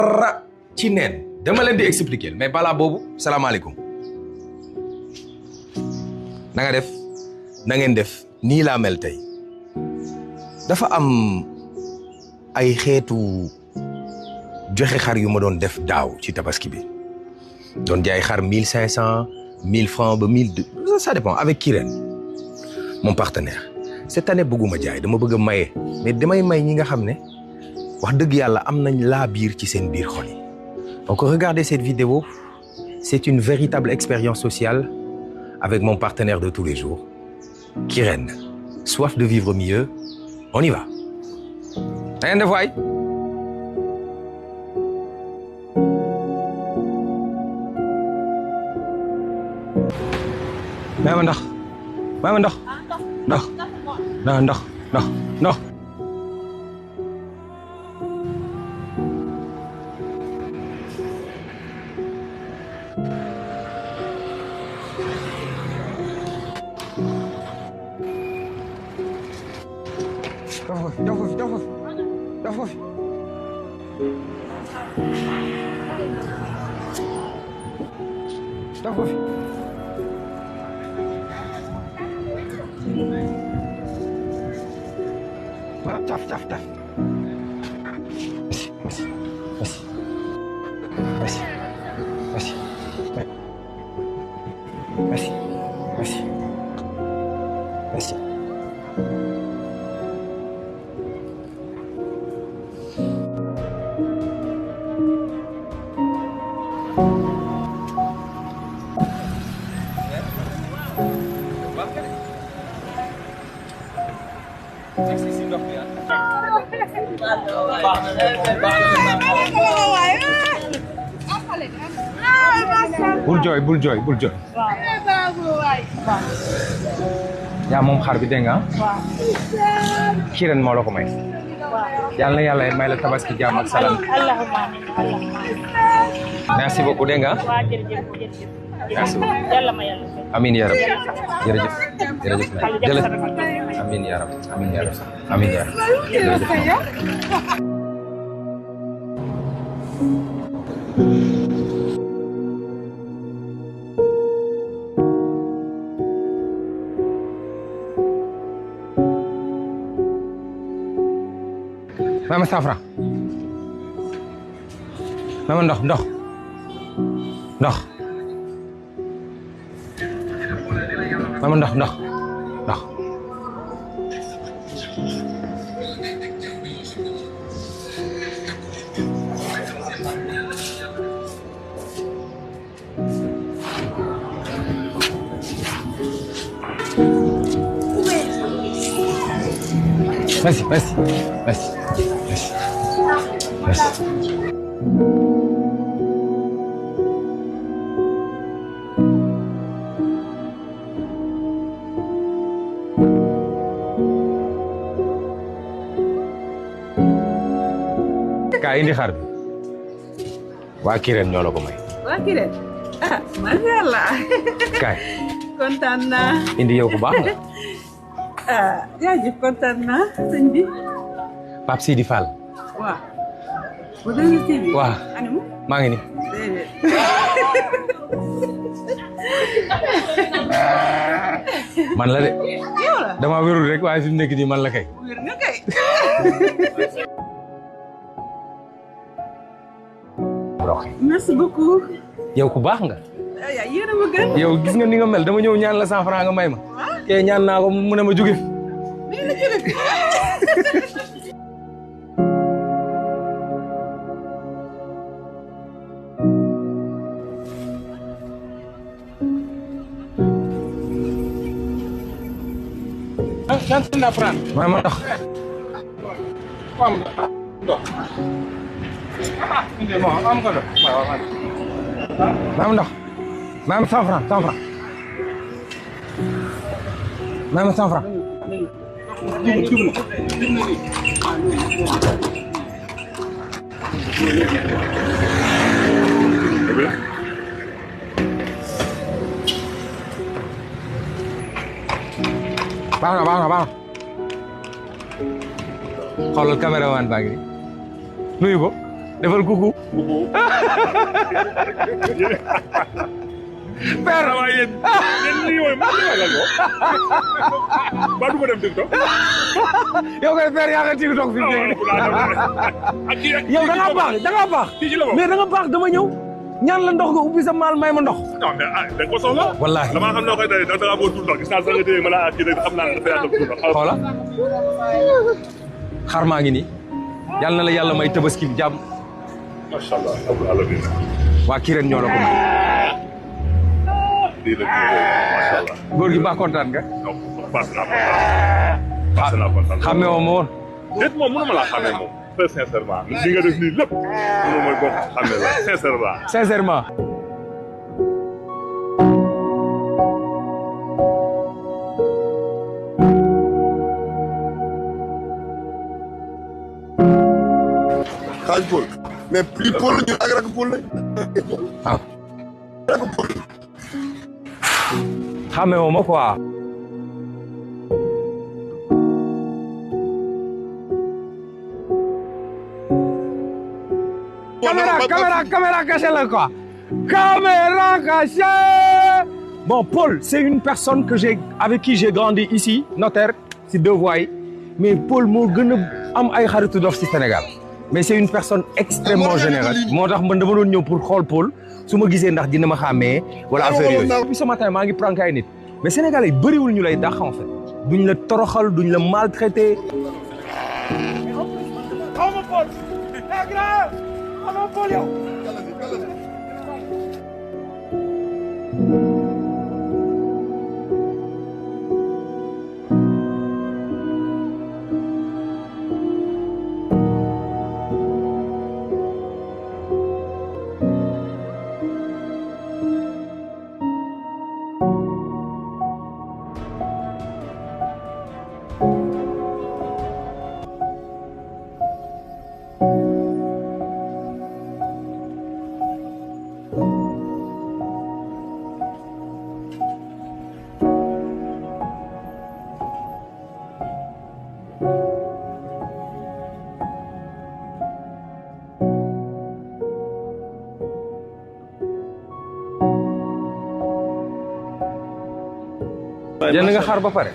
dara ci neen dama leen di expliquer mais balaa boobu salaamaaleykum na nga def na ngeen def nii laa mel tey dafa am ay xeetu joxe xar yu ma doon def daaw ci tabaski bi doon jaay xar 1500 1000 francs ba 1200 ça dépend avec Kirène mon partenaire cette année bëgguma jaay dama bëgg a maye mais damay may ñi nga xam ne wax dëgg yàlla am nañ laa biir ci seen biir xol yi donc regardez cette vidéo c'est une véritable expérience sociale avec mon partenaire de tous les jours Kirène soif de vivre mieux on y va na ngeen def waay may ma ndox may ma ndox ndox ndox ndox ndox Taf. Merci. bul jooy yaa moom xar bi dégg nga Kirène moo la ko may yàlla na yàlla may la tabaski jàmm ak salaam merci beaucoup dégg nga merci beaucoup amiin yaa rabbi jërëjëf jërëjëf amiin yaa rabbi amiin yaa rabbi jërëjëf Mama Safra mama ndox mama ndox merci kaa indi xar bi waa Kirène ñoo la ko may. waa Kirène ah macha allah. kaay kontaan naa. indi yow ku baax nga. ah jaajëf kontaan naa sëñ bi. Pape Sidi Fall. waaw. bu dee Sidi. waaw animu. maa ngi nii. déedéet. man la de. yow la. dama wérul rek waaye fi mu nekk nii man la kay. wér nga kay. merci beaucoup. yow ku baax nga. yéen a ma gën. yow gis nga ni nga mel dama ñëw ñaan la 100 francs nga may ma. kay ñaan naa ko mu ne ma jóge fi. mais la jóge fi. maa ma ndox. maa ma ndox. maa ma 100 francs 100 francs. maa ma 100 francs. baax na baax na baax na xoolal caméraman baa ngi nuyu ko defal coucou. père waaye yéen lii mooy man li ma la ko. ba du ma dem TikTok. yow kay père yaa ngi TikTok fi mu yow da ngaa baax mais da nga baax dama ñëw ñaan la ndox nga ubbi sa maal may ma ndox. non mais ah da nga ko soxla. wallaahi damaa xam noo koy dalee da nga bëgg tuur ndox gis naa sax nga dégg ma la kii rek xam naa ne dafa yàlla tuur ndox. xoola xar maa ngi nii yàlla na la yàlla may tabaski bi jàmm. macha allah alhamdulilah. waa Kirène ñoo la ko may. lii la macha allah. góor gi baax kontaan nga. donc paase naa kontaan. xamee woo ma woon. déet moom mënuma laa xamee moom. très sincèrement li nga def nii lépp moom mooy bokk xamee la sincèrement. sincèrement. xaaj Paul mais plus Paul la ñu ak rak Paul lañ. ah. rak Paul. xamee woo ma quoi. caméra cachée là quoi. Caméra cachée. Bon, Paul, c'est une personne avec qui j'ai grandi ici, notaire, c'est 2 voies. Mais Paul moo gën a am ay xaritu dof ci Sénégal. Mais c'est une personne extrêmement généreuse. Moo tax man dama doon ñëw pour xool Paul su ma gisee ndax dina ma xàmmee wala affaire yooyu. Depuis ce matin maa ngi prank ay nit. Mais Sénégalais yi bëriwul ñu lay dàq en fait. Duñ la toroxal, duñ la maltraité. jënd nga xar ba pare.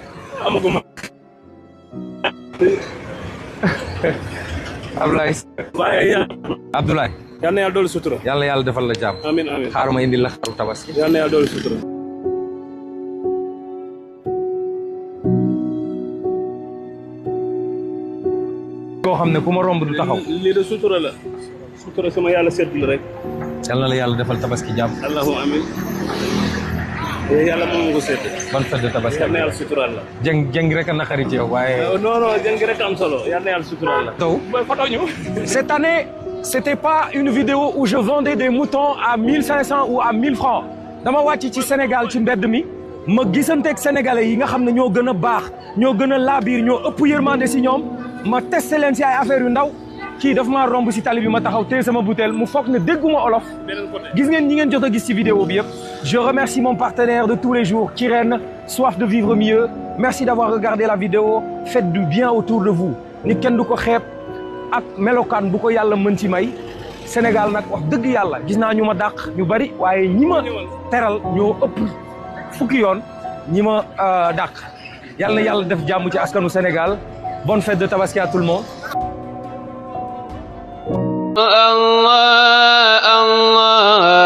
amaguma. Abdoulaye. Abdoulaye. yal na yàlla doolu sutura. yàlla defal la jàmm. amiin amiin. xaaral ma indil la xaru tabaski. yal na yàlla doolu sutura. koo xam ne ku ma romb du taxaw. lii de sutura la. sutura sama yàlla seetlu la rek. yal na la yàlla defal tabaski jàmm. allahumma amiin. yàlla moom ko seetlu. bonne fête de tabaski. yal na yàlla suturaal la. jëng rek a naqari ci yow waaye. non jëng rek am solo. yal na yàlla suturaal la. taw foto ñu. Cette année, c'était pas une vidéo où je vendais des moutons à 1500 ou à 1000 francs. dama wàcc ci Sénégal ci mbedd mi ma gisanteeg sénégalais yi nga xam ne ñoo gën a baax ñoo gën a laabiir ñoo ëpp yërmande si ñoom ma testé leen si ay affaire yu ndaw kii daf maa romb si tali bi ma taxaw téye sama bouteille mu foog ne dégguma olof. gis ngeen ñi ngeen jot a gis ci vidéo bi yëpp. Je remercie mon partenaire de tous les jours, Kirène, soif de vivre mieux. Merci d'avoir regardé la vidéo. Faites du bien autour de vous. nit kenn du ko xeeb ak melokaan bu ko yàlla mën ci may. Sénégal nag wax dëgg yàlla gis naa ñu ma dàq ñu bari waaye ñi ma teral ñoo ëpp fukki yoon ñi ma dàq. yàlla na yàlla def jàmm ci askanu Sénégal. Bonne fête de Tabaski à tout le monde.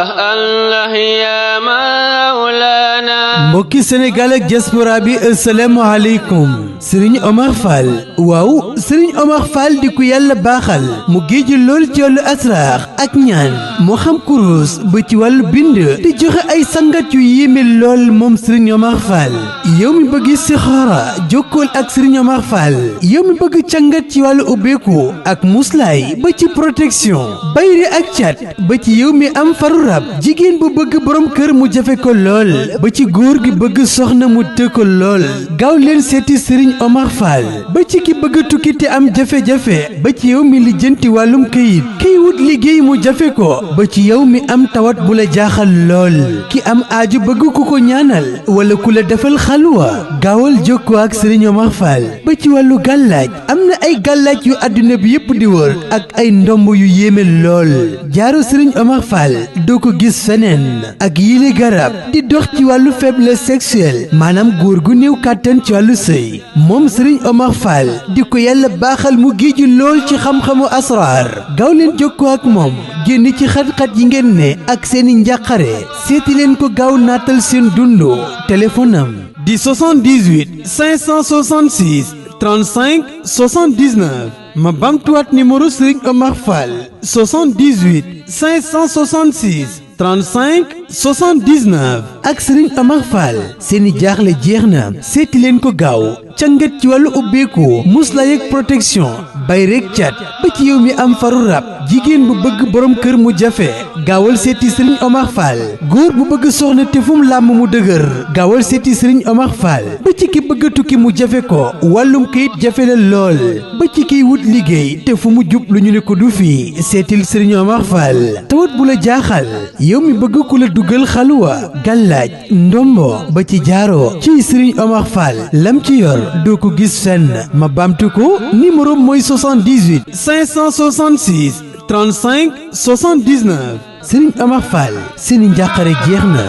Allah ya Mawlana. mbokki Sénégal ak diaspora bi asalaamaaleykum Serigne Omar Fall waaw Serigne Omar Fall di ku yàlla baaxal mu géeju lool ci wàllu asraar ak ñaan moo xam kurus ba ci wàllu bind di joxe ay sangat yu yéeme lool moom Serigne Omar Fall yow mi bëgg sixaara jokkool ak Serigne Omar Fall yow mi bëgg cangat ci wàllu ubbeeku ak muslaay ba ci protection bayri ak cat ba ci yow mi am faru rab jigéen bu bëgg borom kër mu jafe ko lool ba ci góor gi bëgg soxna mu tëkko lool gaaw leen seeti Serigne Omar Fall ba ci ki bëgg tukki te am jafe-jafe ba ci yow mi lijjanti wàllum këyit kiy wut liggéey mu jafe ko ba ci yow mi am tawat bu la jaaxal lool ki am aaju bëgg ku ko ñaanal wala ku la defal xalwa gaawal jokkoo ak Serigne Omar Fall ba ci wàllu gàllaaj am na ay gàllaaj yu àdduna bi yépp di wër ak ay ndomb yu yéeme lool jaaro Serigne Omar Fall doo ko gis feneen ak yile garab di dox ci wàllu faiblesse sexuelle maanaam góor gu néew kàttan ci wàllu sëy moom Serigne Omar Fall di ko yàlla baaxal mu géeju lool ci xam-xamu asraar gaaw leen jokkoo ak moom génn ci xat-xat yi ngeen ne ak seeni njàqare seeti leen ko gaaw naatal seen dundu téléphone am di 78 566 35 79 ma bamtuwaat numéro Serigne Omar Fall 78 566 35 79 ak Serigne Omar Fall seeni jaaxle jeex na seeti leen ko gaaw cangat ci wàllu ubbeeku muslaay ak protection bay rek cat ba ci yow mi am faru rab jigéen bu bëgg borom kër mu jafe gaawal seeti Serigne Omar Fall góor bu bëgg soxna te fu mu làmm mu dëgër gaawal seeti Serigne Omar Fall ba ci ki bëgg tukki mu jafe ko wàllum kayit jafe la lool ba ci kiy wut liggéey te fu mu jub lu ñu ne ko du fii seetil Serigne Omar Fall tawat bu la jaaxal yow mi bëgg ku la dugal xaluwa gàllaaj ndombo ba ci jaaro ci Serigne Omar Fall lam ci yor doo ko gis fenn ma bamtu ko numéro mooy 78 566 35 79 Serigne Omar Fall seeni njàqare jeex na